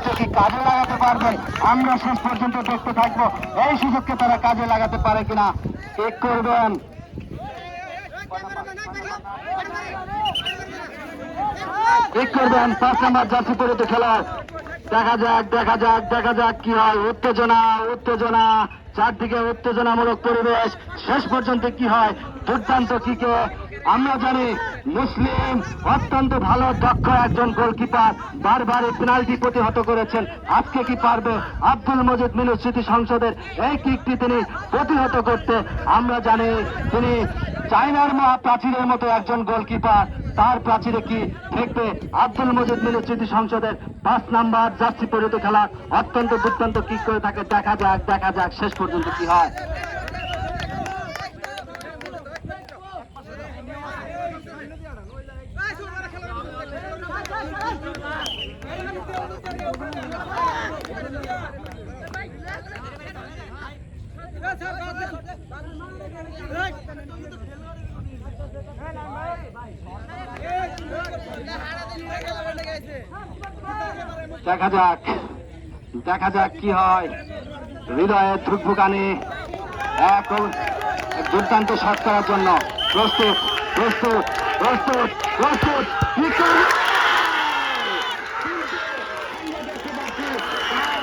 সুযোগকে কি কাজে লাগাতে পারবেন? আমরা শেষ পর্যন্ত দেখতে থাকবো এই সুযোগকে তারা কাজে লাগাতে পারে কিনা। চেক করবেন, চেক করবেন 5 নম্বর জার্সি পরিহিত খেলোয়াড়। দেখা যাক দেখা যাক দেখা যাক কি হয়। উত্তেজনা উত্তেজনা, চারদিকে উত্তেজনামূলক পরিবেশ। শেষ পর্যন্ত কি হয়? দুর্দান্ত কিকে। আমরা জানি মুসলিম অত্যন্ত ভালো দক্ষ একজন গোলকিপার, বারবার পেনাল্টি প্রতিহত করেছেন। আজকে কি পারবে আব্দুল মজিদ মিনু স্মৃতি সংসদের এই কিকটি তিনি প্রতিহত করতে? আমরা জানি তিনি চায়নার মহাপ্রাচীরের মতো একজন গোলকিপার। তার প্রাচীরে কি দেখবে আব্দুল মজিদ মিনু স্মৃতি সংসদের 5 নাম্বার জার্সি পরিহিত খেলা অত্যন্ত দুর্দান্ত কিক করে থাকে। দেখা যাক দেখা যাক শেষ পর্যন্ত কি হয়। দেখা যাক দেখা যাক কি হয়। হৃদয়ের ধুকভুকানি এক দুর্দান্ত শট করার জন্য প্রস্তুত প্রস্তুত প্রস্তুত প্রস্তুত।